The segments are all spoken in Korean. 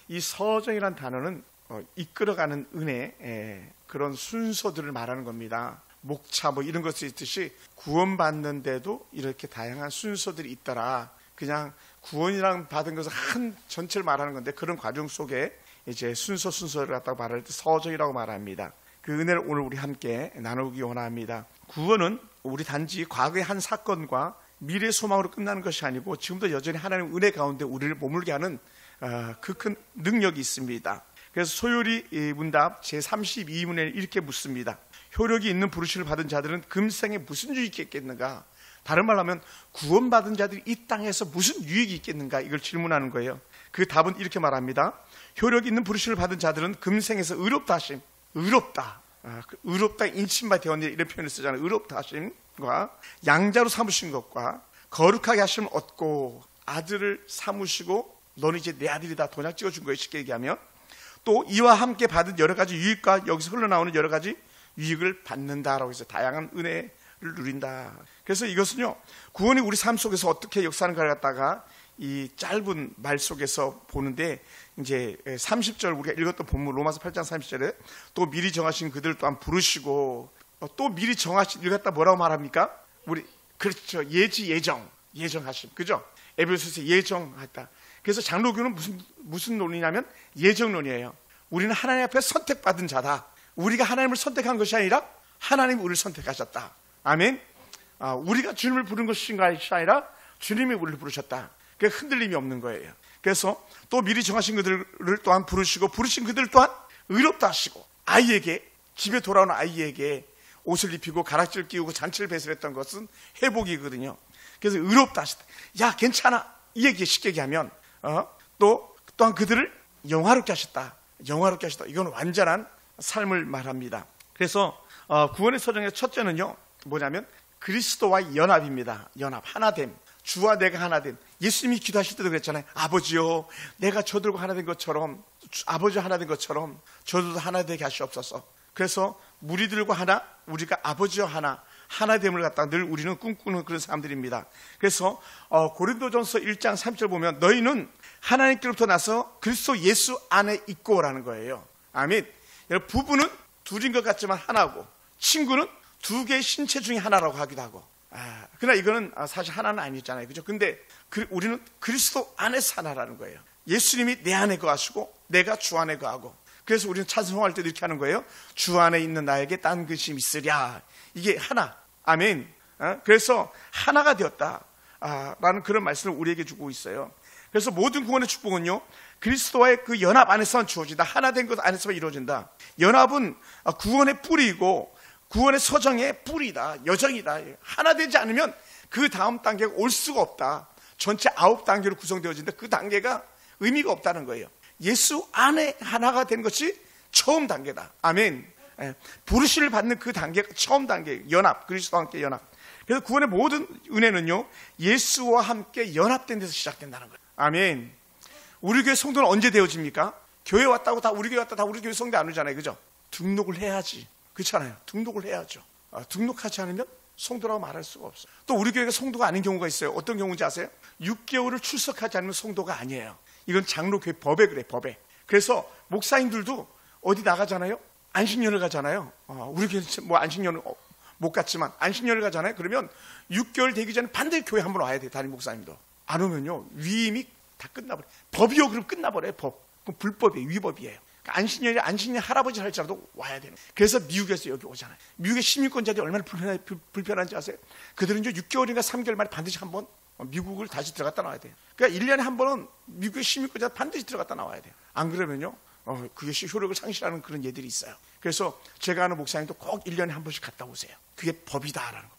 이 서정이란 단어는 이끌어가는 은혜, 그런 순서들을 말하는 겁니다. 목차 뭐 이런 것이 있듯이 구원받는데도 이렇게 다양한 순서들이 있더라. 그냥 구원이랑 받은 것은 한 전체를 말하는 건데, 그런 과정 속에 이제 순서를 갖다가 말할 때 서정이라고 말합니다. 그 은혜를 오늘 우리 함께 나누기 원합니다. 구원은 우리 단지 과거의 한 사건과 미래 소망으로 끝나는 것이 아니고, 지금도 여전히 하나님의 은혜 가운데 우리를 머물게 하는 그 큰 능력이 있습니다. 그래서 소요리 문답 제32문에 이렇게 묻습니다. 효력이 있는 부르심을 받은 자들은 금생에 무슨 유익이 있겠는가? 다른 말로 하면 구원받은 자들이 이 땅에서 무슨 유익이 있겠는가? 이걸 질문하는 거예요. 그 답은 이렇게 말합니다. 효력이 있는 부르심을 받은 자들은 금생에서 의롭다 하심, 의롭다, 의롭다 인침바 되었느니라, 이런 표현을 쓰잖아요. 의롭다 하심과 양자로 삼으신 것과 거룩하게 하심을 얻고 아들을 삼으시고 너는 이제 내 아들이다 도장 찍어준 거예요. 쉽게 얘기하면. 또 이와 함께 받은 여러 가지 유익과 여기서 흘러나오는 여러 가지 유익을 받는다라고 해서 다양한 은혜를 누린다. 그래서 이것은요, 구원이 우리 삶 속에서 어떻게 역사하는가를 갖다가 이 짧은 말 속에서 보는데, 이제 30절 우리가 읽었던 본문 로마서 8장 30절에 또 미리 정하신 그들 또한 부르시고, 또 미리 정하신, 읽었다 뭐라고 말합니까? 우리 그렇죠, 예정하심, 그죠? 에베소서에 예정했다. 그래서 장로교는 무슨 논리냐면 예정론이에요. 우리는 하나님 앞에 선택받은 자다. 우리가 하나님을 선택한 것이 아니라 하나님이 우리를 선택하셨다. 아멘. 우리가 주님을 부른 것이 아니라 주님이 우리를 부르셨다. 그게 흔들림이 없는 거예요. 그래서 또 미리 정하신 그들을 또한 부르시고, 부르신 그들 또한 의롭다 하시고, 아이에게, 집에 돌아오는 아이에게 옷을 입히고 가락지를 끼우고 잔치를 배설했던 것은 회복이거든요. 그래서 의롭다 하시다. 야, 괜찮아. 이 얘기 쉽게 얘기하면 또한 그들을 영화롭게 하셨다. 영화롭게 하셨다. 이건 완전한 삶을 말합니다. 그래서 구원의 서정의 첫째는요, 뭐냐면 그리스도와의 연합입니다. 연합, 하나됨. 주와 내가 하나됨. 예수님이 기도하실 때도 그랬잖아요. 아버지요, 내가 저들과 하나된 것처럼, 아버지와 하나된 것처럼 저들도 하나 되게 하시옵소서. 그래서 무리들과 하나, 우리가 아버지와 하나됨을 갖다가 늘 우리는 꿈꾸는 그런 사람들입니다. 그래서 고린도전서 1장 3절 보면 너희는 하나님께로부터 나서 그리스도 예수 안에 있고라는 거예요. 아멘. 부부는 둘인 것 같지만 하나고, 친구는 두 개의 신체 중에 하나라고 하기도 하고. 그러나 이거는 사실 하나는 아니잖아요, 그죠? 근데 우리는 그리스도 안에서 하나라는 거예요. 예수님이 내 안에 거하시고 내가 주 안에 거하고. 그래서 우리는 찬송할 때도 이렇게 하는 거예요. 주 안에 있는 나에게 딴 것이 있으랴. 이게 하나. 아멘. 그래서 하나가 되었다 라는 그런 말씀을 우리에게 주고 있어요. 그래서 모든 구원의 축복은요, 그리스도와의 그 연합 안에서만 주어진다. 하나 된 것 안에서만 이루어진다. 연합은 구원의 뿌리이고 구원의 서정의 뿌리다, 여정이다. 하나 되지 않으면 그 다음 단계가 올 수가 없다. 전체 9단계로 구성되어진다. 그 단계가 의미가 없다는 거예요. 예수 안에 하나가 된 것이 처음 단계다. 아멘. 부르심을 받는 그 단계가 처음 단계, 연합, 그리스도와 함께 연합. 그래서 구원의 모든 은혜는요, 예수와 함께 연합된 데서 시작된다는 거예요. 아멘. 우리 교회 성도는 언제 되어집니까? 교회 왔다고 다 우리 교회 왔다 다 우리 교회 성도 안 오잖아요, 그죠? 등록을 해야지. 그렇잖아요. 등록을 해야죠. 등록하지 않으면 성도라고 말할 수가 없어요. 또 우리 교회가 성도가 아닌 경우가 있어요. 어떤 경우인지 아세요? 6개월을 출석하지 않으면 성도가 아니에요. 이건 장로교회 법에 그래, 법에. 그래서 목사님들도 어디 나가잖아요. 안식년을 가잖아요. 우리 교회 뭐 안식년을 못 갔지만 안식년을 가잖아요. 그러면 6개월 되기 전에 반드시 교회 한번 와야 돼. 담임 목사님도. 안 오면요, 위임이 다 끝나버려요. 법이요, 그럼 끝나버려요. 법. 그럼 불법이에요. 위법이에요. 그러니까 안식년 할아버지를 할지라도 와야 되는. 그래서 미국에서 여기 오잖아요. 미국의 시민권자들이 얼마나 불편한지 아세요? 그들은 이제 6개월인가 3개월 만에 반드시 한번 미국을 다시 들어갔다 나와야 돼요. 그러니까 1년에 한 번은 미국의 시민권자 반드시 들어갔다 나와야 돼요. 안 그러면요, 그것이 효력을 상실하는 그런 예들이 있어요. 그래서 제가 아는 목사님도 꼭 1년에 한 번씩 갔다 오세요. 그게 법이다라는 거.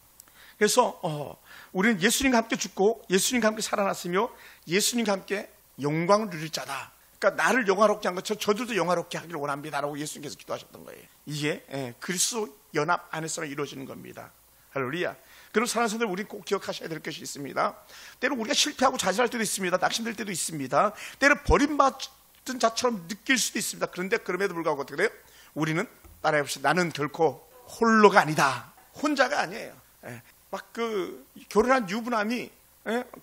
그래서 우리는 예수님과 함께 죽고 예수님과 함께 살아났으며 예수님과 함께 영광을 누릴 자다. 그러니까 나를 영화롭게 한 것처럼 저들도 영화롭게 하기를 원합니다라고 예수님께서 기도하셨던 거예요. 이게 그리스도 연합 안에서만 이루어지는 겁니다. 할렐루야. 그럼 사랑하는 성도들, 우리 꼭 기억하셔야 될 것이 있습니다. 때로 우리가 실패하고 좌절할 때도 있습니다. 낙심될 때도 있습니다. 때로 버림받은 자처럼 느낄 수도 있습니다. 그런데 그럼에도 불구하고 어떻게 돼요? 우리는 따라해봅시다. 나는 결코 홀로가 아니다. 혼자가 아니에요. 막 결혼한 유부남이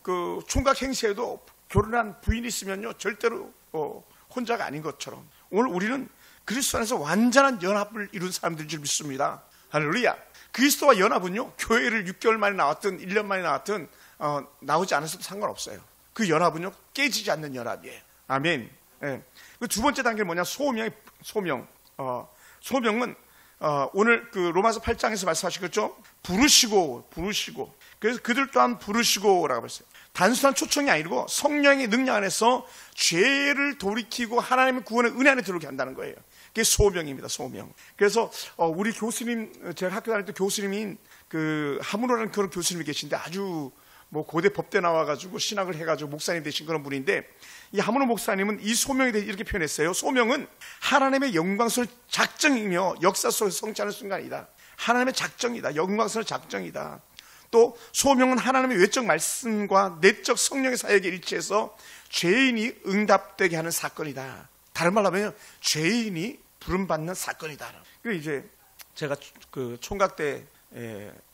그 총각 행세에도 결혼한 부인이 있으면요, 절대로 혼자가 아닌 것처럼 오늘 우리는 그리스도 안에서 완전한 연합을 이룬 사람들인 줄 믿습니다. 할렐루야. 그리스도와 연합은요, 교회를 6개월 만에 나왔든 1년 만에 나왔든 나오지 않았어도 상관없어요. 그 연합은요, 깨지지 않는 연합이에요. 아멘. 예. 그 두 번째 단계는 뭐냐? 소명. 소명은 오늘 그 로마서 8장에서 말씀하시겠죠? 부르시고. 그래서 그들 또한 부르시고라고 했어요. 단순한 초청이 아니고 성령의 능력 안에서 죄를 돌이키고 하나님의 구원의 은혜 안에 들어오게 한다는 거예요. 그게 소명입니다. 소명. 그래서 우리 교수님, 제가 학교 다닐 때 교수님인 그 하문호라는 그런 교수님이 계신데 아주 뭐 고대 법대 나와가지고 신학을 해가지고 목사님 되신 그런 분인데, 이 하문호 목사님은 이 소명에 대해 이렇게 표현했어요. 소명은 하나님의 영광스러운 작정이며 역사 속에서 성취하는 순간이다. 하나님의 작정이다. 영광스러운 작정이다. 또 소명은 하나님의 외적 말씀과 내적 성령의 사역에 일치해서 죄인이 응답되게 하는 사건이다. 다른 말로 하면 죄인이 부름받는 사건이다. 그리고 이제 제가 그 총각 때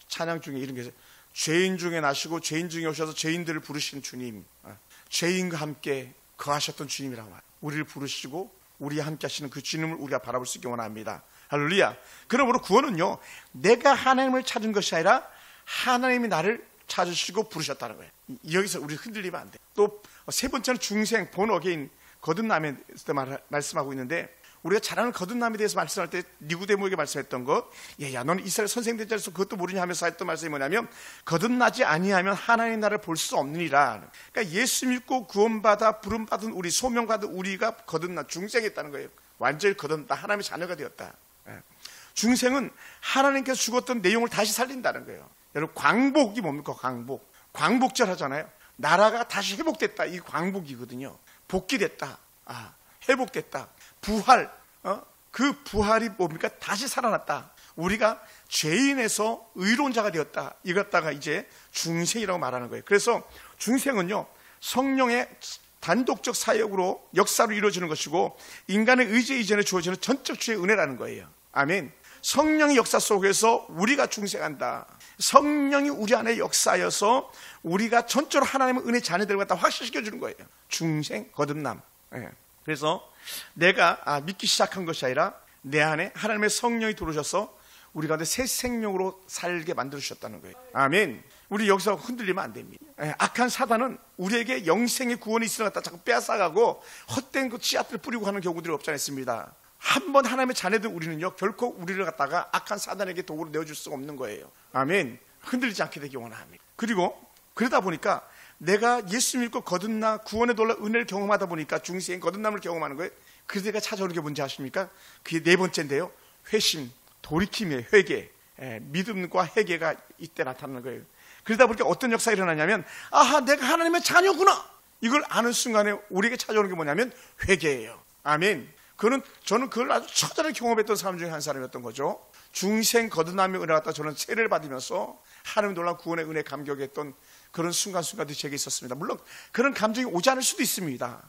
찬양 중에 이런 게 있어요. 죄인 중에 나시고 죄인 중에 오셔서 죄인들을 부르신 주님, 죄인과 함께 거하셨던 주님이라고 말해요. 우리를 부르시고 우리와 함께 하시는 그 주님을 우리가 바라볼 수 있게 원합니다. 할렐루야. 그러므로 구원은요, 내가 하나님을 찾은 것이 아니라 하나님이 나를 찾으시고 부르셨다는 거예요. 여기서 우리 흔들리면 안 돼. 또 세 번째는 중생, 본 어게인, 거듭남에 대해서 말씀하고 있는데, 우리가 잘 아는 거듭남에 대해서 말씀할 때 니고데모에게 말씀했던 것, 야 너는 이스라엘 선생 된 자로서 그것도 모르냐 하면서 했던 말씀이 뭐냐면, 거듭나지 아니하면 하나님 나라를 볼 수 없느니라. 그러니까 예수 믿고 구원받아 부름받은 우리, 소명받은 우리가 거듭나 중생했다는 거예요. 완전히 거듭나 하나님의 자녀가 되었다. 중생은 하나님께서 죽었던 내용을 다시 살린다는 거예요. 여러분, 광복이 뭡니까? 광복절 하잖아요. 나라가 다시 회복됐다. 이 광복이거든요. 복귀됐다. 회복됐다. 부활. 그 부활이 뭡니까? 다시 살아났다. 우리가 죄인에서 의로운 자가 되었다. 이것다가 이제 중생이라고 말하는 거예요. 그래서 중생은요, 성령의 단독적 사역으로 역사로 이루어지는 것이고, 인간의 의지 이전에 주어지는 전적 주의 은혜라는 거예요. 아멘. 성령의 역사 속에서 우리가 중생한다. 성령이 우리 안에 역사여서 우리가 전적으로 하나님의 은혜 자녀들을 갖다 확실시켜 주는 거예요. 중생, 거듭남. 그래서 내가 믿기 시작한 것이 아니라 내 안에 하나님의 성령이 들어오셔서 우리 가운데 새 생명으로 살게 만들어주셨다는 거예요. 아멘. 우리 여기서 흔들리면 안 됩니다. 악한 사단은 우리에게 영생의 구원이 있으려 갖다 자꾸 빼앗아가고 헛된 그 씨앗들을 뿌리고 하는 경우들이 없지 않습니다. 한번 하나님의 자녀들 우리는요, 결코 우리를 갖다가 악한 사단에게 도구로 내어줄 수가 없는 거예요. 아멘. 흔들리지 않게 되기 원합니다. 그리고 그러다 보니까 내가 예수 믿고 거듭나 구원의 놀라운 은혜를 경험하다 보니까 중생 거듭남을 경험하는 거예요. 그래서 내가 찾아오는 게 뭔지 아십니까? 그게 네 번째인데요, 회심, 돌이킴의 회개, 믿음과 회개가 이때 나타나는 거예요. 그러다 보니까 어떤 역사가 일어나냐면, 아하, 내가 하나님의 자녀구나, 이걸 아는 순간에 우리에게 찾아오는 게 뭐냐면 회개예요. 아멘. 저는 그걸 아주 처절하게 경험했던 사람 중에 한 사람이었던 거죠. 중생 거듭남의 은혜 갖다 저는 세례를 받으면서 하나님의 놀라운 구원의 은혜에 감격했던 그런 순간순간들이 제게 있었습니다. 물론 그런 감정이 오지 않을 수도 있습니다.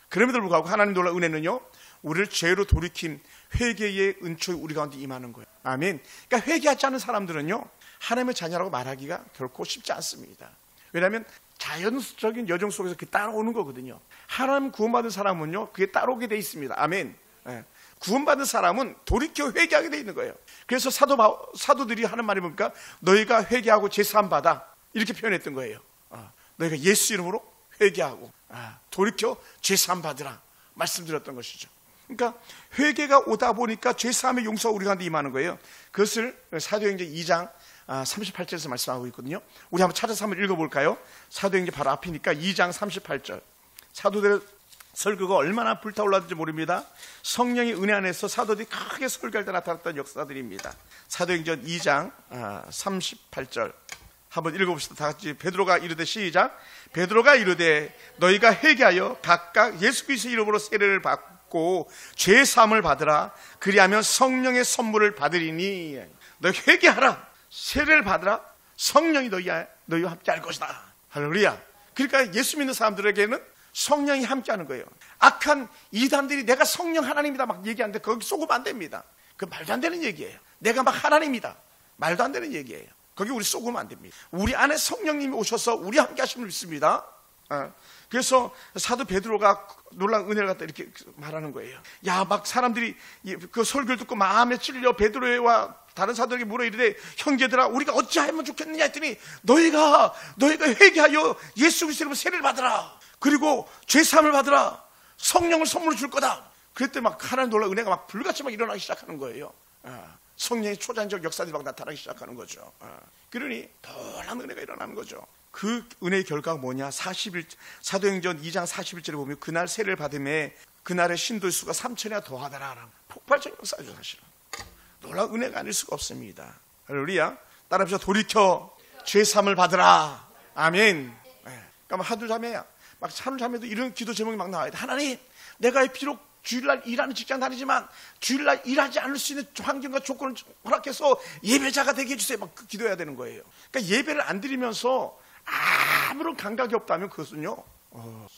그럼에도 불구하고 하나님의 놀라운 은혜는요, 우리를 죄로 돌이킨 회개의 은총이 우리 가운데 임하는 거예요. 아멘. 그러니까 회개하지 않는 사람들은요, 하나님의 자녀라고 말하기가 결코 쉽지 않습니다. 왜냐하면 자연적인 여정 속에서 그게 따라오는 거거든요. 하나님 구원받은 사람은요, 그게 따라오게 돼 있습니다. 아멘. 구원받은 사람은 돌이켜 회개하게 돼 있는 거예요. 그래서 사도들이 하는 말이 뭡니까? 너희가 회개하고 제사함 받아, 이렇게 표현했던 거예요. 너희가 예수 이름으로 회개하고 돌이켜 제사함 받으라 말씀드렸던 것이죠. 그러니까 회개가 오다 보니까 죄사함의 용서가 우리 가운데 임하는 거예요. 그것을 사도행전 2장 38절에서 말씀하고 있거든요. 우리 한번 찾아서 한번 읽어볼까요? 사도행전 바로 앞이니까 2장 38절. 사도들의 설교가 얼마나 불타올랐는지 모릅니다. 성령의 은혜 안에서 사도들이 크게 설교할 때 나타났던 역사들입니다. 사도행전 2장 38절 한번 읽어봅시다. 다 같이. 베드로가 이르되, 시작. 베드로가 이르되 너희가 회개하여 각각 예수 그리스도의 이름으로 세례를 받고 죄 사함을 받으라. 그리하면 성령의 선물을 받으리니. 너희 회개하라, 세례를 받으라, 성령이 너희와 함께 할 것이다. 할렐루야. 그러니까 예수 믿는 사람들에게는 성령이 함께 하는 거예요. 악한 이단들이 내가 성령 하나님이다 막 얘기하는데 거기 속으면 안 됩니다. 그 말도 안 되는 얘기예요. 내가 막 하나님이다, 말도 안 되는 얘기예요. 거기 우리 속으면 안 됩니다. 우리 안에 성령님이 오셔서 우리 함께 하심을 믿습니다. 그래서 사도 베드로가 놀라운 은혜를 갖다 이렇게 말하는 거예요. 야, 막 사람들이 그 설교를 듣고 마음에 찔려 베드로와 다른 사도에게 물어 이르되 형제들아 우리가 어찌하면 좋겠느냐 했더니 너희가 회개하여 예수 그리스도 이름으로 세례를 받으라. 그리고 죄사함을 받으라. 성령을 선물로 줄 거다. 그때 막 하나님 놀라운 은혜가 막 불같이 막 일어나기 시작하는 거예요. 성령의 초자연적 역사들이 막 나타나기 시작하는 거죠. 그러니 놀라운 은혜가 일어나는 거죠. 그 은혜의 결과가 뭐냐? 사도행전 2장 41절에 보면 그날 세례를 받음에 그날의 신도의 수가 3,000이나 더하더라. 폭발적인 역사죠. 사실은 놀라운 은혜가 아닐 수가 없습니다. 할렐루야. 따라합시다. 돌이켜 죄사함을 받으라. 아멘. 그러니까 하루 자매야, 막 하루 자매도 이런 기도 제목이 막 나와야 돼. 하나님, 내가 비록 주일날 일하는 직장 다니지만 주일날 일하지 않을 수 있는 환경과 조건을 허락해서 예배자가 되게 해주세요. 막 기도해야 되는 거예요. 그러니까 예배를 안 드리면서 아무런 감각이 없다면 그것은요,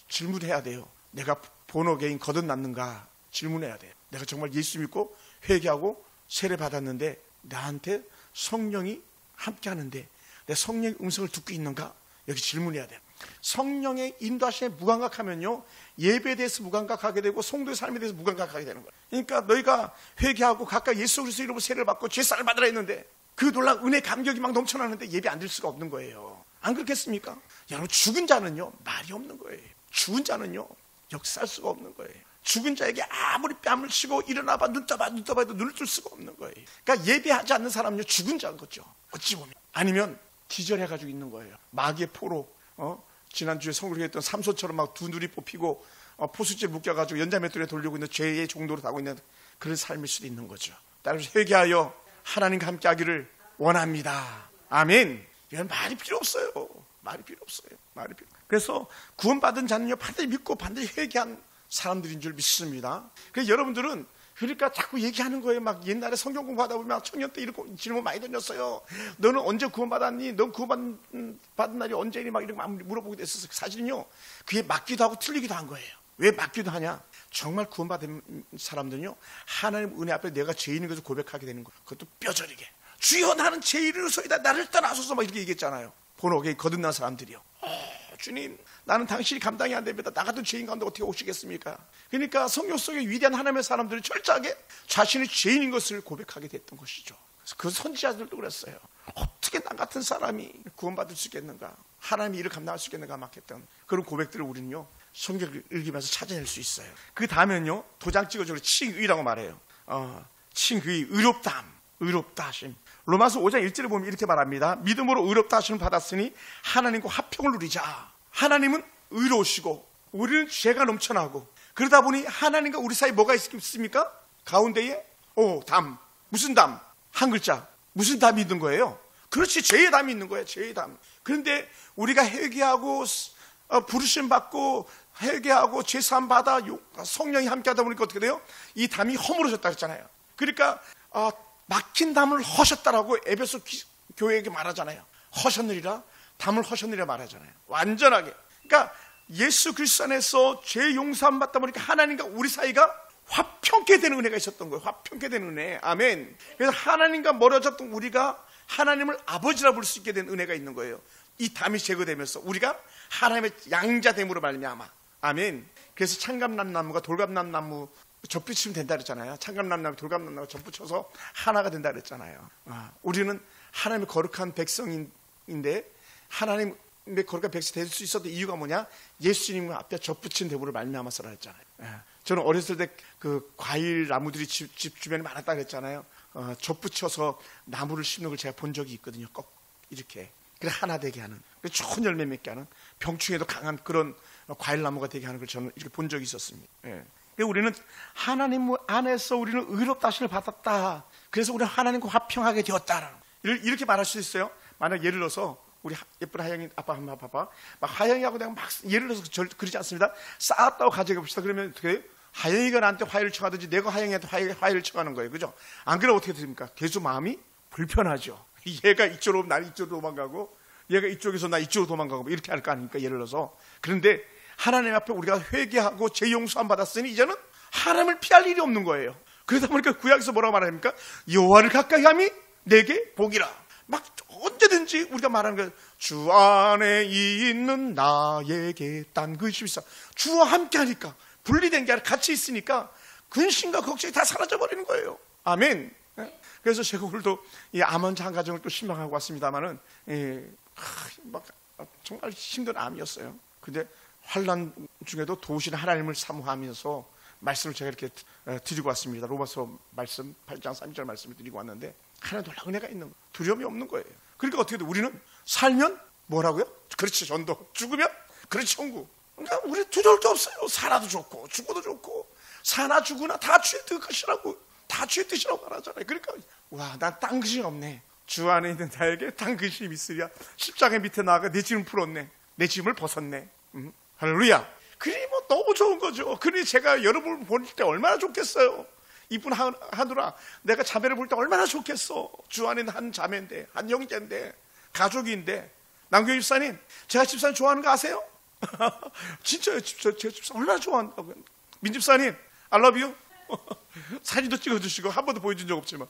질문해야 돼요. 내가 본어게인 거듭났는가 질문해야 돼요. 내가 정말 예수 믿고 회개하고 세례 받았는데 나한테 성령이 함께 하는데 내 성령의 음성을 듣고 있는가? 여기 질문해야 돼요. 성령의 인도하심에 무감각하면요, 예배에 대해서 무감각하게 되고 성도의 삶에 대해서 무감각하게 되는 거예요. 그러니까 너희가 회개하고 각각 예수 그리스도 이름으로 세례를 받고 죄사를 받으라 했는데 그 놀라운 은혜 감격이 막 넘쳐나는데 예배 안 드릴 수가 없는 거예요. 안 그렇겠습니까? 여러분, 죽은 자는요 말이 없는 거예요. 죽은 자는요 역사할 수가 없는 거예요. 죽은 자에게 아무리 뺨을 치고 일어나봐 눈 떠봐 해도 눈을 뜰 수가 없는 거예요. 그러니까 예배하지 않는 사람은요 죽은 자인 거죠. 어찌 보면. 아니면 기절해가지고 있는 거예요. 마귀의 포로, 지난주에 성경했던 삼손처럼 막 두 눈이 뽑히고 포수질 묶여가지고 연자맷돌에 돌리고 있는 죄의 종도로 가고 있는 그런 삶일 수도 있는 거죠. 따라서 회개하여 하나님과 함께 하기를 원합니다. 아멘. 이건 말이 필요 없어요. 말이 필요 없어요. 그래서 구원받은 자는요 반드시 믿고 반드시 회개한 사람들인 줄 믿습니다. 그래서 여러분들은 그러니까 자꾸 얘기하는 거예요. 막 옛날에 성경 공부하다 보면 청년 때 이런 질문 많이 던졌어요. 너는 언제 구원받았니? 넌 구원받은 날이 언제니? 막 이런 거 물어보게 됐었어요. 사실은요 그게 맞기도 하고 틀리기도 한 거예요. 왜 맞기도 하냐? 정말 구원받은 사람들은요 하나님 은혜 앞에 내가 죄인인 것을 고백하게 되는 거예요. 그것도 뼈저리게. 주여 나는 죄인으로서이다 나를 떠나소서 막 이렇게 얘기했잖아요. 본어게 거듭난 사람들이요. 주님 나는 당신이 감당이 안 됩니다. 나 같은 죄인 가운데 어떻게 오시겠습니까? 그러니까 성경 속에 위대한 하나님의 사람들이 철저하게 자신의 죄인인 것을 고백하게 됐던 것이죠. 그래서 그 선지자들도 그랬어요. 어떻게 나 같은 사람이 구원받을 수 있겠는가? 하나님이 이를 감당할 수 있겠는가 막 했던 그런 고백들을 우리는요 성경을 읽으면서 찾아낼 수 있어요. 그 다음엔요 도장 찍어주고 칭의라고 말해요. 칭의, 의롭다 하심. 로마서 5장 1절에 보면 이렇게 말합니다. 믿음으로 의롭다 하심을 받았으니 하나님과 화평을 누리자. 하나님은 의로우시고 우리는 죄가 넘쳐나고 그러다 보니 하나님과 우리 사이에 뭐가 있습니까? 가운데에 담. 무슨 담? 한 글자. 무슨 담이 있는 거예요? 그렇지, 죄의 담이 있는 거예요. 죄의 담. 그런데 우리가 회개하고 부르심 받고 회개하고 죄사함 받아 성령이 함께 하다 보니까 어떻게 돼요? 이 담이 허물어졌다 그랬잖아요. 그러니까 막힌 담을 허셨다라고 에베소 교회에게 말하잖아요. 허셨느리라, 담을 허셨느리라 말하잖아요. 완전하게. 그러니까 예수 그리스도 안에서 죄 용서함 받다 보니까 하나님과 우리 사이가 화평케 되는 은혜가 있었던 거예요. 화평케 되는 은혜. 아멘. 그래서 하나님과 멀어졌던 우리가 하나님을 아버지라 부를 수 있게 된 은혜가 있는 거예요. 이 담이 제거되면서 우리가 하나님의 양자됨으로 말미암아. 아멘. 그래서 창감나무가 돌감나무 접붙이면 된다 그랬잖아요. 창감나무 돌감나무가 접붙여서 하나가 된다 그랬잖아요. 우리는 하나님의 거룩한 백성인데 하나님의 거룩한 백성이 될 수 있었던 이유가 뭐냐? 예수님 앞에 접붙인 대우를 말미암아서라 했잖아요. 저는 어렸을 때 그 과일 나무들이 집 주변에 많았다 그랬잖아요. 접붙여서 나무를 심는 걸 제가 본 적이 있거든요. 꼭 이렇게. 그래 하나 되게 하는, 좋은 열매 맺게 하는, 병충해도 강한 그런 과일 나무가 되게 하는 걸 저는 이렇게 본 적이 있었습니다. 우리는 하나님 안에서 우리는 의롭다 하심을 받았다. 그래서 우리는 하나님과 화평하게 되었다. 이렇게 말할 수 있어요. 만약 예를 들어서 우리 예쁜 하영이 아빠 한번 봐봐. 막 하영이하고 내가 막 예를 들어서 그러지 않습니다. 싸웠다고 가정해 봅시다. 그러면 어떻게 하영이가 나한테 화해를 청하든지 내가 하영이한테 화해를 청하는 거예요. 그죠? 안 그러면 어떻게 됩니까? 계속 마음이 불편하죠. 얘가 이쪽으로 오면 나는 이쪽으로 도망가고 얘가 이쪽에서 나 이쪽으로 도망가고 이렇게 할 거 아닙니까? 예를 들어서. 그런데 하나님 앞에 우리가 회개하고 죄 용서함 받았으니 이제는 하나님을 피할 일이 없는 거예요. 그러다 보니까 구약에서 뭐라고 말합니까? 여호와를 가까이 함이 내게 복이라. 막 언제든지 우리가 말하는 거예요. 주 안에 있는 나에게 딴 근심이 있어. 주와 함께 하니까, 분리된 게 아니라 같이 있으니까 근심과 걱정이 다 사라져 버리는 거예요. 아멘. 그래서 제가 오늘도 이 암 환자 한 가정을 또 신방하고 왔습니다만은, 막 정말 힘든 암이었어요. 근데 환난 중에도 도우시는 하나님을 사모하면서 말씀을 제가 이렇게 드리고 왔습니다. 로마서 말씀 8장 3절 말씀을 드리고 왔는데, 하나님 놀라운 은혜가 있는 거예요. 두려움이 없는 거예요. 그러니까 어떻게 돼? 우리는 살면 뭐라고요? 그렇지 전도. 죽으면 그렇지 천국. 그러니까 우리 두려울 게 없어요. 살아도 좋고 죽어도 좋고, 사나 죽으나 다 주의 뜻이라고, 다 주의 뜻이라고 말하잖아요. 그러니까 와, 난 딴 것이 없네. 주 안에 있는 나에게 딴 것이 있으랴. 십자가 밑에 나아가 내 짐을 풀었네. 내 짐을 벗었네. 할렐루야. 그리 뭐 너무 좋은 거죠. 그러니 제가 여러분을 볼 때 얼마나 좋겠어요. 이분 하느라 내가 자매를 볼 때 얼마나 좋겠어. 주 안에 있는 한 자매인데, 한 형제인데, 가족인데. 남교희 집사님, 제가 집사님 좋아하는 거 아세요? 진짜요. 제가 집사 얼마나 좋아한다고요. 민 집사님, I love you. 사진도 찍어주시고 한 번도 보여준 적 없지만,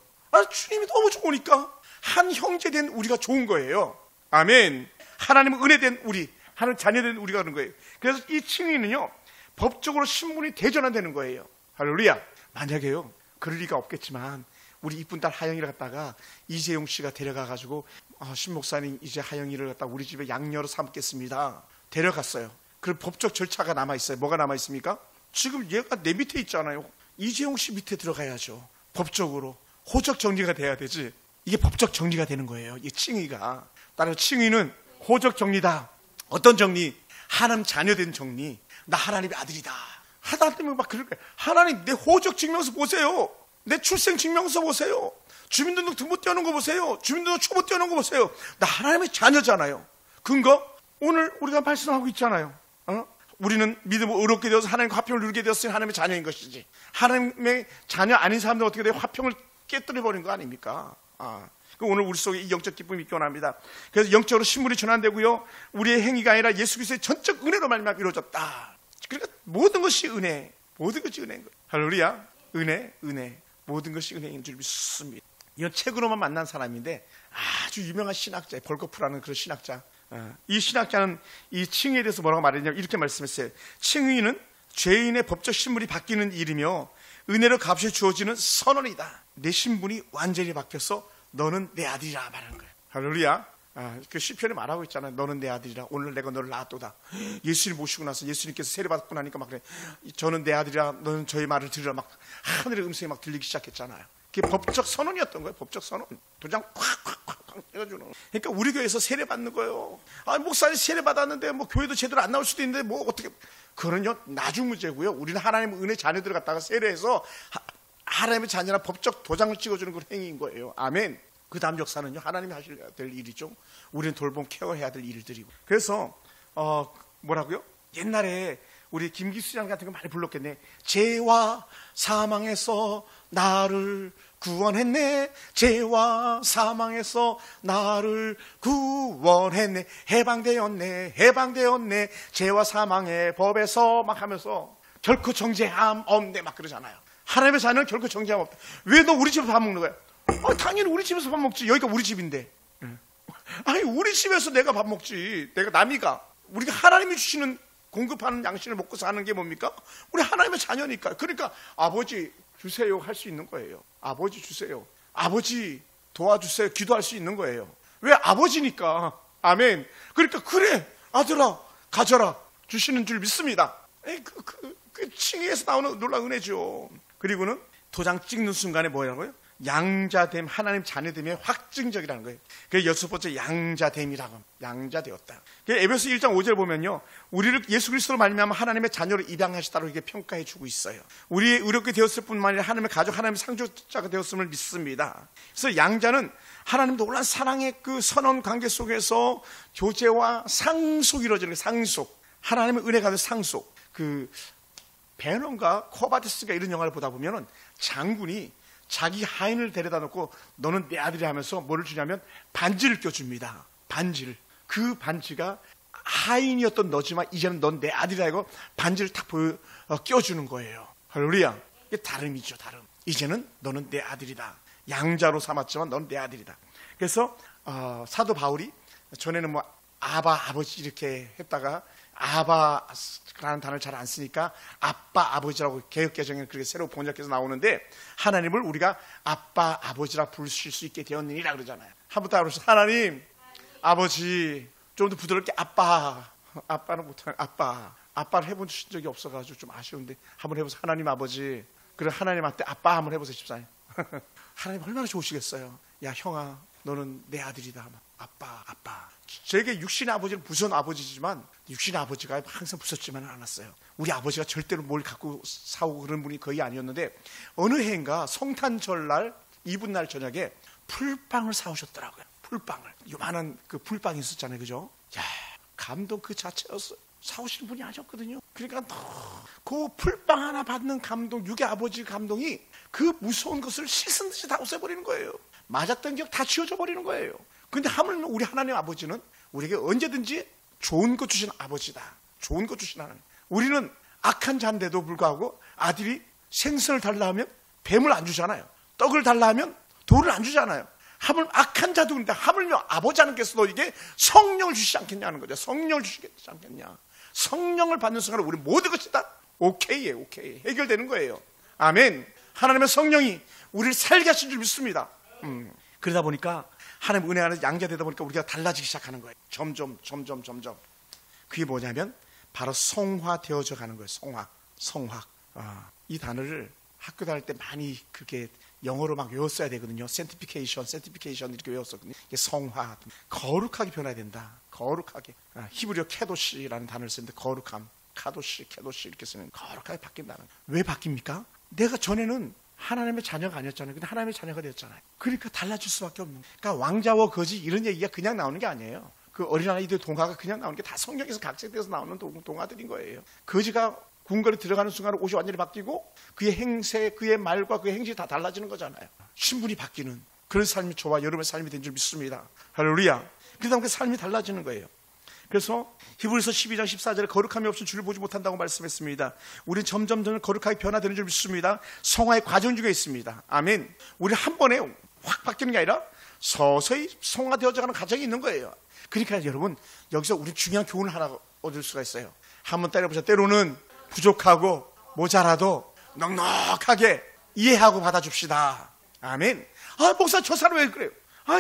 주님이 너무 좋으니까 한 형제 된 우리가 좋은 거예요. 아멘. 하나님은 은혜 된 우리, 하나님 자녀 된 우리가 그런 거예요. 그래서 이 칭의는요, 법적으로 신분이 대전화되는 거예요. 할렐루야. 만약에요, 그럴 리가 없겠지만 우리 이쁜 딸 하영이를 갖다가 이재용 씨가 데려가가지고, 신 목사님 이제 하영이를 갖다 우리 집에 양녀로 삼겠습니다. 데려갔어요. 그 법적 절차가 남아있어요. 뭐가 남아있습니까? 지금 얘가 내 밑에 있잖아요. 이재용 씨 밑에 들어가야죠. 법적으로 호적 정리가 돼야 되지. 이게 법적 정리가 되는 거예요. 이 칭의가. 따라서 칭의는 호적 정리다. 어떤 정리? 하나님 자녀된 정리. 나 하나님의 아들이다. 하나님은 막 그럴 거예요. 하나님, 내 호적 증명서 보세요. 내 출생 증명서 보세요. 주민등록 등본 떼어놓은 거 보세요. 주민등록 초보 떼어놓은 거 보세요. 나 하나님의 자녀잖아요. 근거? 오늘 우리가 말씀하고 있잖아요. 우리는 믿음으로 의롭게 되어서 하나님과 화평을 누리게 되었으니 하나님의 자녀인 것이지. 하나님의 자녀 아닌 사람들 어떻게 돼요? 화평을 깨뜨려버린 거 아닙니까? 오늘 우리 속에 이 영적 기쁨이 있기 원합니다. 그래서 영적으로 신물이 전환되고요, 우리의 행위가 아니라 예수 그리스도의 전적 은혜로 말미암아 이루어졌다. 그러니까 모든 것이 은혜, 모든 것이 은혜인 거예요. 할렐루야. 은혜, 모든 것이 은혜인 줄 믿습니다. 이건 책으로만 만난 사람인데 아주 유명한 신학자, 벌거프라는 그런 신학자. 이 신학자는 이 칭의에 대해서 뭐라고 말했냐면 이렇게 말씀했어요. 칭의는 죄인의 법적 신분이 바뀌는 일이며 은혜로 값이 주어지는 선언이다. 내 신분이 완전히 바뀌어서 너는 내 아들이라 말하는 거예요. 할렐루야. 그 시편에 말하고 있잖아요. 너는 내 아들이라. 오늘 내가 너를 낳았도다. 예수님 모시고 나서 예수님께서 세례받고 나니까 막 그래. 저는 내 아들이라. 너는 저의 말을 들으라. 막 하늘의 음성이 막 들리기 시작했잖아요. 그게 법적 선언이었던 거예요. 법적 선언. 도장 콱콱콱 해가지고. 그러니까 우리 교회에서 세례받는 거예요. 목사님 세례받았는데 뭐 교회도 제대로 안 나올 수도 있는데 뭐 어떻게. 그거는요 나중 문제고요. 우리는 하나님의 은혜 자녀들을 갖다가 세례해서 하나님의 자녀라 법적 도장을 찍어주는 그런 행위인 거예요. 아멘. 그 다음 역사는요 하나님이 하셔야 될 일이죠. 우리는 돌봄 케어해야 될 일들이고. 그래서 뭐라고요? 옛날에 우리 김기수장 같은 거 많이 불렀겠네. 죄와 사망에서 나를 구원했네. 죄와 사망에서 나를 구원했네. 해방되었네. 죄와 사망의 법에서 막 하면서 결코 정죄함 없네 막 그러잖아요. 하나님의 자녀는 결코 정죄함 없다. 왜 너 우리 집에서 밥 먹는 거야? 당연히 우리 집에서 밥 먹지. 여기가 우리 집인데. 아니 우리 집에서 내가 밥 먹지. 내가 남이가. 우리가 하나님이 주시는 공급하는 양식을 먹고 사는 게 뭡니까? 우리 하나님의 자녀니까. 그러니까 아버지 주세요 할 수 있는 거예요. 아버지 주세요. 아버지 도와주세요. 기도할 수 있는 거예요. 왜? 아버지니까. 아멘. 그러니까 그래 아들아 가져라 주시는 줄 믿습니다. 그 칭의에서 나오는 놀라운 은혜죠. 그리고는 도장 찍는 순간에 뭐라고요? 양자됨, 하나님 자녀됨의 확증적이라는 거예요. 그게 여섯 번째 양자됨이라고. 양자되었다. 에베소 1장 5절 보면요, 우리를 예수 그리스도로 말미암아 하나님의 자녀로 입양하시다고 이렇게 평가해 주고 있어요. 우리의 의롭게 되었을 뿐만 아니라 하나님의 가족, 하나님의 상속자가 되었음을 믿습니다. 그래서 양자는 하나님 놀란 사랑의 그 선언 관계 속에서 교제와 상속이 이루어지는 거예요. 상속. 하나님의 은혜가 된 상속. 그 베넌과 코바디스가 이런 영화를 보다 보면은 장군이 자기 하인을 데려다 놓고 너는 내 아들이 하면서 뭐를 주냐면 반지를 껴줍니다. 반지를. 그 반지가 하인이었던 너지만 이제는 넌 내 아들이라 하고 반지를 탁 껴주는 거예요. 할렐루야. 이게 다름이죠. 다름. 이제는 너는 내 아들이다. 양자로 삼았지만 너는 내 아들이다. 그래서 사도 바울이 전에는 뭐 아바 아버지 이렇게 했다가 아바라는 단어를 잘 안 쓰니까 아빠 아버지라고 개역개정에 그렇게 새로 번역해서 나오는데, 하나님을 우리가 아빠 아버지라 부르실 수 있게 되었느니라 그러잖아요. 한번 따라서 하나님 아버지, 좀 더 부드럽게 아빠는 못하는 아빠를 해본 적이 없어가지고 좀 아쉬운데 한번 해보세요. 하나님 아버지. 그래, 하나님한테 아빠 한번 해보세요. 집사님. 하나님 얼마나 좋으시겠어요. 야 형아, 너는 내 아들이다. 아빠. 제게 육신의 아버지는 무서운 아버지지만, 육신의 아버지가 항상 무섭지만은 않았어요. 우리 아버지가 절대로 뭘 갖고 사오고 그런 분이 거의 아니었는데, 어느 해인가 성탄절날 이브날 저녁에 풀빵을 사오셨더라고요. 풀빵을, 요만한 그 풀빵이 있었잖아요, 그죠? 야, 감동 그 자체였어요. 사오시는 분이 아니었거든요. 그러니까 그 풀빵 하나 받는 감동, 육의 아버지 감동이 그 무서운 것을 씻은 듯이 다 없애버리는 거예요. 맞았던 기억 다 지워져 버리는 거예요. 근데 하물며 우리 하나님 아버지는 우리에게 언제든지 좋은 것 주신 아버지다. 좋은 것 주신 하나님. 우리는 악한 자인데도 불구하고 아들이 생선을 달라 하면 뱀을 안 주잖아요. 떡을 달라 하면 돌을 안 주잖아요. 하물며 악한 자도 그런데 하물며 아버지 하나님께서 너에게 성령을 주시지 않겠냐는 거죠. 성령을 주시지 않겠냐. 성령을 받는 순간 우리 모든 것이 다 오케이예요. 오케이. 해결되는 거예요. 아멘. 하나님의 성령이 우리를 살게 하신 줄 믿습니다. 그러다 보니까 하나님 은혜 안에 양자되다 보니까 우리가 달라지기 시작하는 거예요. 점점. 그게 뭐냐면 바로 성화되어져 가는 거예요. 성화. 이 단어를 학교 다닐 때 많이 그렇게 영어로 막 외웠어야 되거든요. sanctification 이렇게 외웠었거든요. 이게 성화, 거룩하게 변해야 된다. 거룩하게. 히브리어 케도시라는 단어를 쓰는데 거룩함, 카도시, 케도시 이렇게 쓰는, 거룩하게 바뀐다는. 왜 바뀝니까? 내가 전에는 하나님의 자녀가 아니었잖아요. 근데 하나님의 자녀가 되었잖아요. 그러니까 달라질 수밖에 없는 거예요. 그러니까 왕자와 거지 이런 얘기가 그냥 나오는 게 아니에요. 그 어린아이들 동화가 그냥 나오는 게 다 성경에서 각색돼서 나오는 동화들인 거예요. 거지가 궁궐에 들어가는 순간 옷이 완전히 바뀌고 그의 행세, 그의 말과 그의 행실이 다 달라지는 거잖아요. 신분이 바뀌는 그런 삶이 저와 여러분의 삶이 된 줄 믿습니다. 할렐루야. 그다음 그 삶이 달라지는 거예요. 그래서 히브리서 12장 14절에 거룩함이 없으면 주를 보지 못한다고 말씀했습니다. 우리는 점점 거룩하게 변화되는 줄 믿습니다. 성화의 과정 중에 있습니다. 아멘. 우리 한 번에 확 바뀌는 게 아니라 서서히 성화되어져가는 과정이 있는 거예요. 그러니까 여러분, 여기서 우리 중요한 교훈을 하나 얻을 수가 있어요. 한번 때려보자. 때로는 부족하고 모자라도 넉넉하게 이해하고 받아줍시다. 아멘. 목사 저 사람 왜 그래요?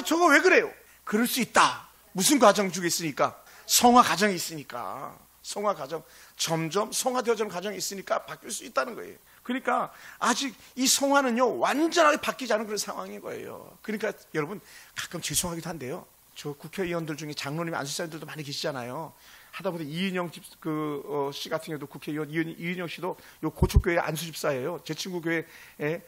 저거 왜 그래요? 그럴 수 있다. 무슨 과정 중에 있으니까? 성화 과정이 있으니까. 성화 과정, 점점 성화되어지는 과정이 있으니까 바뀔 수 있다는 거예요. 그러니까 아직 이 성화는요 완전하게 바뀌지 않은 그런 상황인 거예요. 그러니까 여러분, 가끔 죄송하기도 한데요, 저 국회의원들 중에 장로님, 안수사님들도 많이 계시잖아요. 하다 보니 이인영 씨 같은 경우도 국회의원 이인영 씨도 요 고척교회 안수집사예요. 제 친구 교회에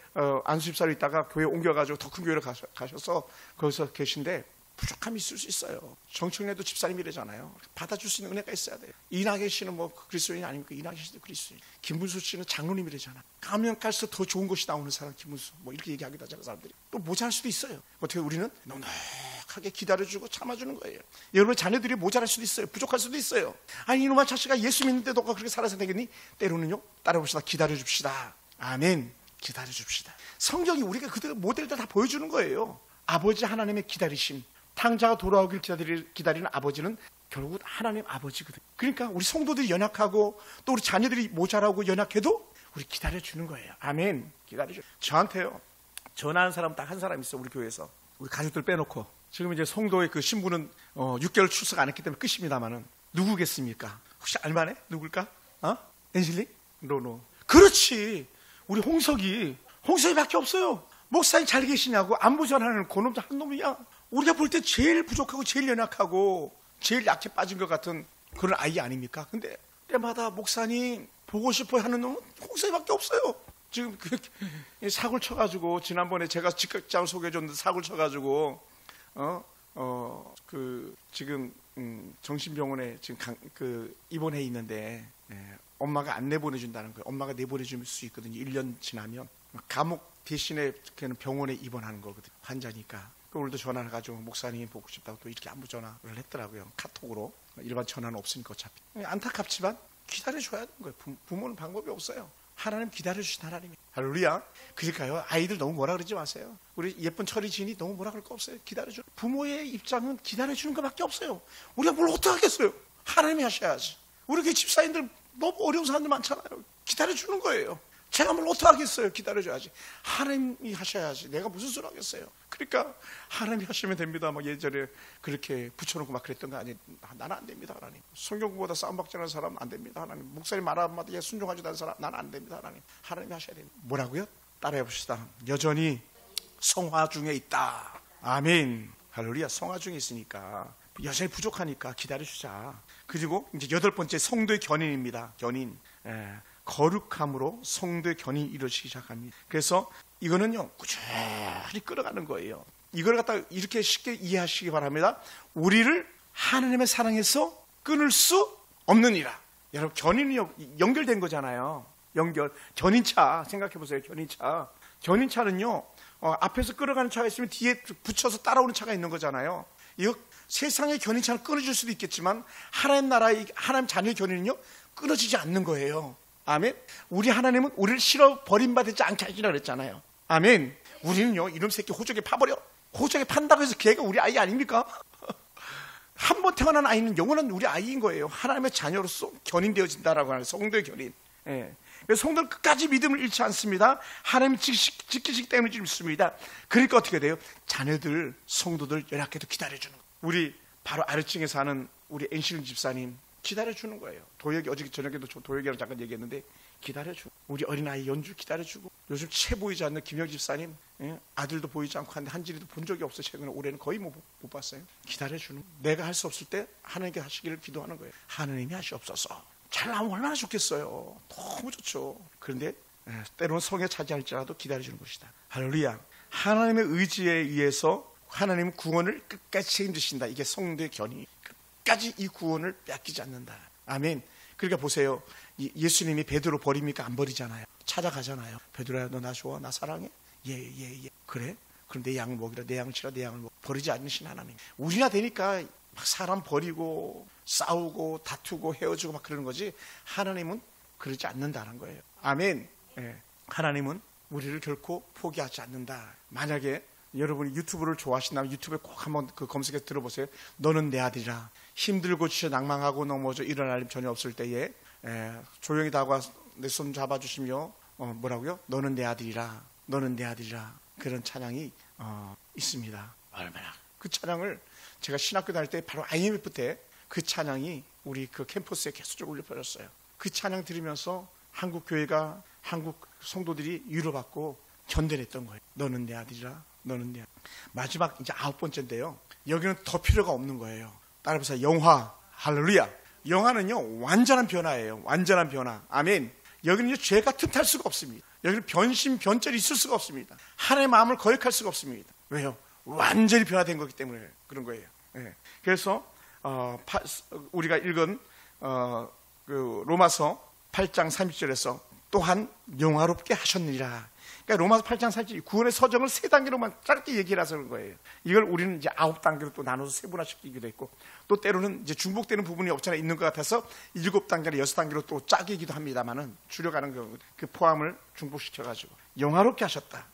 안수집사로 있다가 교회 옮겨가지고 더 큰 교회로 가셔서 거기서 계신데 부족함이 있을 수 있어요. 정청래도 집사님이래잖아요. 받아줄 수 있는 은혜가 있어야 돼요. 이낙연 씨는 뭐 그리스도인 아닙니까? 이낙연 씨도 그리스도인. 김문수 씨는 장로님이래잖아. 가면 갈수록 더 좋은 것이 나오는 사람 김문수. 뭐 이렇게 얘기하기도 하잖아요. 사람들이. 또 모자랄 수도 있어요. 어떻게 우리는 넉넉하게 기다려주고 참아주는 거예요. 여러분 자녀들이 모자랄 수도 있어요. 부족할 수도 있어요. 아니 이놈아 자식아 예수 믿는데도 그렇게 살아서 되겠니? 때로는요. 따라봅시다. 기다려줍시다. 아멘. 기다려줍시다. 성경이 우리가 그들 모델들 다 보여주는 거예요. 아버지 하나님의 기다리심. 탕자가 돌아오길 기다리는 아버지는 결국 하나님 아버지거든요. 그러니까 우리 성도들이 연약하고 또 우리 자녀들이 모자라고 연약해도 우리 기다려주는 거예요. 아멘. 기다려줘. 저한테요, 전화하는 사람 딱 한 사람 있어. 우리 교회에서. 우리 가족들 빼놓고. 지금 이제 성도의 그 신부는 6개월 출석 안 했기 때문에 끝입니다만은 누구겠습니까? 혹시 알만해? 누굴까? 엔실리? 노. 그렇지. 우리 홍석이밖에 없어요. 목사님 잘 계시냐고 안부 전하는 그놈 한 놈이야. 우리가 볼 때 제일 부족하고 제일 연약하고 제일 약해 빠진 것 같은 그런 아이 아닙니까? 근데 때마다 목사님 보고 싶어 하는 놈은 홍석이밖에 없어요. 지금 사고를 쳐가지고 지난번에 제가 직각장을 소개해줬는데 사고를 쳐가지고 지금 정신병원에 지금 입원해 있는데 엄마가 안 내보내준다는 거예요. 엄마가 내보내줄 수 있거든요. 1년 지나면 감옥 대신에 그냥 병원에 입원하는 거거든요. 환자니까. 오늘도 전화를 가지고 목사님 보고 싶다고 또 이렇게 안부 전화를 했더라고요. 카톡으로. 일반 전화는 없으니까 어차피. 안타깝지만 기다려줘야 되는 거예요. 부모는 방법이 없어요. 하나님 기다려주신 하나님이. 할렐루야. 그러니까요, 아이들 너무 뭐라 그러지 마세요. 우리 예쁜 철이 지인이 너무 뭐라 그럴 거 없어요. 기다려줘. 부모의 입장은 기다려주는 것밖에 없어요. 우리가 뭘 어떻게 하겠어요. 하나님이 하셔야지. 우리 그 집사님들 너무 어려운 사람들 많잖아요. 기다려주는 거예요. 제가 뭘 어떻게 하겠어요. 기다려줘야지. 하나님이 하셔야지. 내가 무슨 소리 하겠어요. 그러니까 하나님이 하시면 됩니다. 막 예전에 그렇게 붙여놓고 막 그랬던 거 아니에요. 나는 안 됩니다. 하나님. 성경보다 싸움박지 않는 사람 안 됩니다. 하나님. 목사님 말 한마디에 순종하지 않는 사람 나는 안 됩니다. 하나님. 하나님이 하셔야 됩니다. 뭐라고요? 따라해 봅시다. 여전히 성화 중에 있다. 아멘. 할렐루야. 성화 중에 있으니까 여전히 부족하니까 기다려주자. 그리고 이제 8번째 성도의 견인입니다. 견인. 거룩함으로 성도의 견인이 이루어지기 시작합니다. 그래서 이거는요, 꾸준히 끌어가는 거예요. 이걸 갖다 이렇게 쉽게 이해하시기 바랍니다. 우리를 하나님의 사랑에서 끊을 수 없느니라. 여러분, 견인이 연결된 거잖아요. 견인차 생각해 보세요. 견인차는요, 앞에서 끌어가는 차가 있으면 뒤에 붙여서 따라오는 차가 있는 거잖아요. 이거 세상의 견인차는 끊어질 수도 있겠지만 하나님 나라의 하나님 자녀의 견인은요, 끊어지지 않는 거예요. 아멘. 우리 하나님은 우리를 싫어 버림받지 않게 하시라 그랬잖아요. 아멘. 우리는요, 이놈 새끼 호적에 파버려. 호적에 판다고 해서 걔가 우리 아이 아닙니까? 한 번 태어난 아이는 영원한 우리 아이인 거예요. 하나님의 자녀로서 견인되어진다라고 하는 성도의 견인. 그래서 성도는 끝까지 믿음을 잃지 않습니다. 하나님 지키시기 때문에 믿습니다. 그러니까 어떻게 돼요? 자녀들, 성도들 연약해도 기다려주는 거예요. 우리 바로 아래층에 사는 우리 엔시름 집사님 기다려주는 거예요. 도혁이 어저께 저녁에도 도혁이랑 잠깐 얘기했는데 기다려주고, 우리 어린아이 연주 기다려주고, 요즘 채 보이지 않는 김영 집사님, 아들도 보이지 않고 하는데 한진이도 본 적이 없어요. 최근에 올해는 거의 못 봤어요. 기다려주는 거예요. 내가 할 수 없을 때 하나님께 하시기를 기도하는 거예요. 하나님이 하시옵소서. 잘 나오면 얼마나 좋겠어요. 너무 좋죠. 그런데 때로는 성에 차지할지라도 기다려주는 것이다. 할렐루야. 하나님의 의지에 의해서 하나님은 구원을 끝까지 책임지신다. 이게 성도의 견이. 끝까지 이 구원을 뺏기지 않는다. 아멘. 그러니까 보세요. 예수님이 베드로 버립니까? 안 버리잖아요. 찾아가잖아요. 베드로야, 너 나 좋아? 나 사랑해? 예. 그래? 그럼 내 양을 먹이라. 내 양을 치라. 내 양을 먹. 버리지 않으신 하나님. 우리나 되니까 막 사람 버리고 싸우고 다투고 헤어지고 막 그러는 거지, 하나님은 그러지 않는다는 거예요. 아멘. 하나님은 우리를 결코 포기하지 않는다. 만약에 여러분이 유튜브를 좋아하신다면 유튜브에 꼭 한번 그 검색해서 들어보세요. 너는 내 아들이라. 힘들고 지쳐 낭망하고 넘어져 일어날 일 전혀 없을 때에 조용히 다가와 내 손 잡아주시며 뭐라고요? 너는 내 아들이라. 너는 내 아들이라. 그런 찬양이 있습니다. 얼마나 그 찬양을 제가 신학교 다닐 때 바로 IMF 때 그 찬양이 우리 그 캠퍼스에 계속적으로 울려 퍼졌어요. 그 찬양 들으면서 한국 교회가, 한국 성도들이 위로받고 견뎌냈던 거예요. 너는 내 아들이라. 너는 내 아들. 마지막 이제 9번째인데요. 여기는 더 필요가 없는 거예요. 따라해보세요. 영화. 할렐루야. 영화는요, 완전한 변화예요. 완전한 변화. 아멘. 여기는요, 죄가 틈탈 수가 없습니다. 여기는 변절이 있을 수가 없습니다. 하나님의 마음을 거역할 수가 없습니다. 왜요? 완전히 변화된 거기 때문에 그런 거예요. 그래서 우리가 읽은 그 로마서 8장 30절에서 또한 영화롭게 하셨느니라. 그러니까 로마서 8장 30절 구원의 서정을 3단계로만 짧게 얘기해서 그런 거예요. 이걸 우리는 이제 9단계로 또 나눠서 세분화시키기도 했고, 또 때로는 이제 중복되는 부분이 없잖아 있는 것 같아서 7단계나 6단계로 또 짜기도 합니다만은 줄여가는 그 포함을 중복시켜가지고 영화롭게 하셨다.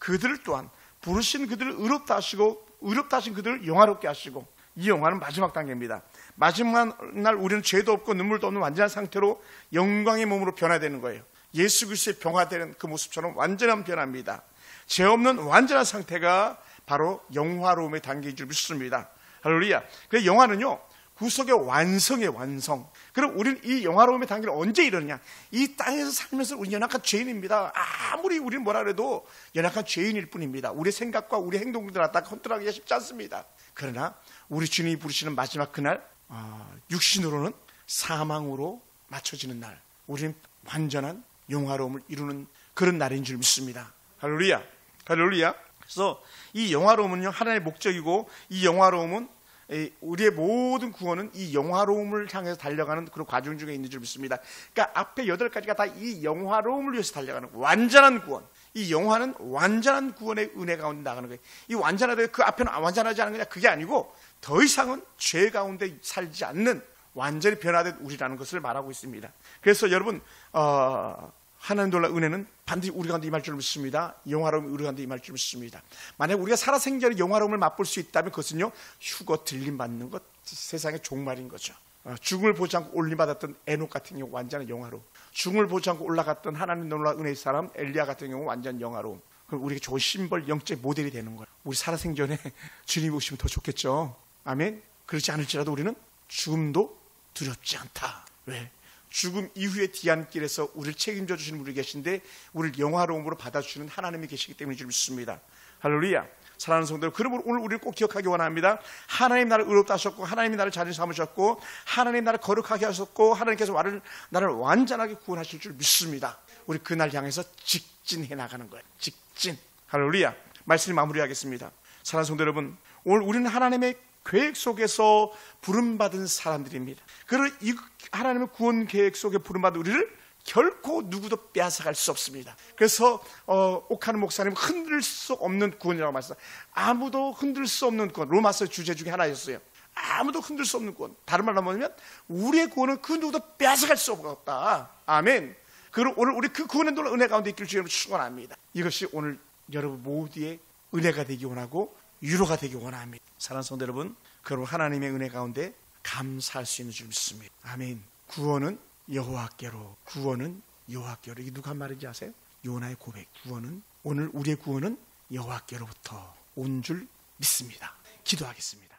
그들을 또한 부르신 그들을 의롭다 하시고, 의롭다 하신 그들을 영화롭게 하시고, 이 영화는 마지막 단계입니다. 마지막 날 우리는 죄도 없고 눈물도 없는 완전한 상태로 영광의 몸으로 변화되는 거예요. 예수 그리스도의 변화되는 그 모습처럼 완전한 변화입니다. 죄 없는 완전한 상태가 바로 영화로움의 단계인 줄 믿습니다. 할렐루야. 그래서 영화는요, 구속의 완성의 완성. 그럼 우리는 이 영화로움의 단계를 언제 이루느냐? 이 땅에서 살면서 우리 연약한 죄인입니다. 아무리 우리는 뭐라 그래도 연약한 죄인일 뿐입니다. 우리 생각과 우리 행동들을 갖다가 컨트롤하기가 쉽지 않습니다. 그러나 우리 주님이 부르시는 마지막 그날, 육신으로는 사망으로 맞춰지는 날, 우리는 완전한 영화로움을 이루는 그런 날인 줄 믿습니다. 할렐루야. 할렐루야. 그래서 이 영화로움은요, 하나님의 목적이고, 이 영화로움은 우리의 모든 구원은 이 영화로움을 향해서 달려가는 그런 과정 중에 있는 줄 믿습니다. 그러니까 앞에 8가지가 다 이 영화로움을 위해서 달려가는 완전한 구원. 이 영화는 완전한 구원의 은혜 가운데 나가는 거예요. 이 완전하다, 그 앞에는 완전하지 않은 거냐, 그게 아니고 더 이상은 죄 가운데 살지 않는 완전히 변화된 우리라는 것을 말하고 있습니다. 그래서 여러분 하나님 놀라운 은혜는 반드시 우리 가운데 임할 줄 믿습니다. 영화로움이 우리 가운데 임할 줄 믿습니다. 만약 우리가 살아생전에 영화로움을 맛볼 수 있다면 그것은요, 휴거 들림 받는 것, 세상의 종말인 거죠. 죽음을 보지 않고 올림받았던 에녹 같은 경우 완전한 영화로움, 죽음을 보지 않고 올라갔던 하나님 놀라운 은혜의 사람 엘리야 같은 경우 완전 영화로움. 그럼 우리에게 좋은 심벌, 영적 모델이 되는 거예요. 우리 살아생전에 주님 오시면 더 좋겠죠. 아멘. 그렇지 않을지라도 우리는 죽음도 두렵지 않다. 왜? 죽음 이후의 뒤안길에서 우리를 책임져 주시는 분이 계신데 우리를 영화로움으로 받아주시는 하나님이 계시기 때문에 줄 믿습니다. 할렐루야. 사랑하는 성도들, 그러므로 오늘 우리를 꼭 기억하기 원합니다. 하나님 나를 의롭다 하셨고, 하나님이 나를 자녀 삼으셨고, 하나님 나를 거룩하게 하셨고, 하나님께서 나를 완전하게 구원하실 줄 믿습니다. 우리 그날 향해서 직진해 나가는 거예요. 직진. 할렐루야. 말씀을 마무리하겠습니다. 사랑하는 성도 여러분, 오늘 우리는 하나님의 계획 속에서 부름받은 사람들입니다. 그리고 이 하나님의 구원 계획 속에 부름받은 우리를 결코 누구도 빼앗아갈 수 없습니다. 그래서 옥하는 목사님은 흔들 수 없는 구원이라고 말씀하셨어요. 아무도 흔들 수 없는 구원. 로마서 주제 중에 하나였어요. 아무도 흔들 수 없는 구원. 다른 말로 뭐냐면 우리의 구원은 그 누구도 빼앗아갈 수 없다. 아멘. 그리고 오늘 우리 그 구원의 놀라운 은혜 가운데 있길 주님을 축원합니다. 이것이 오늘 여러분 모두의 은혜가 되기 원하고 위로가 되기 원합니다. 사랑하는 성도 여러분, 그리고 하나님의 은혜 가운데 감사할 수 있는 줄 믿습니다. 아멘. 구원은 여호와께로, 구원은 여호와께로. 이게 누가 한 말인지 아세요? 요나의 고백. 구원은, 오늘 우리의 구원은 여호와께로부터 온 줄 믿습니다. 기도하겠습니다.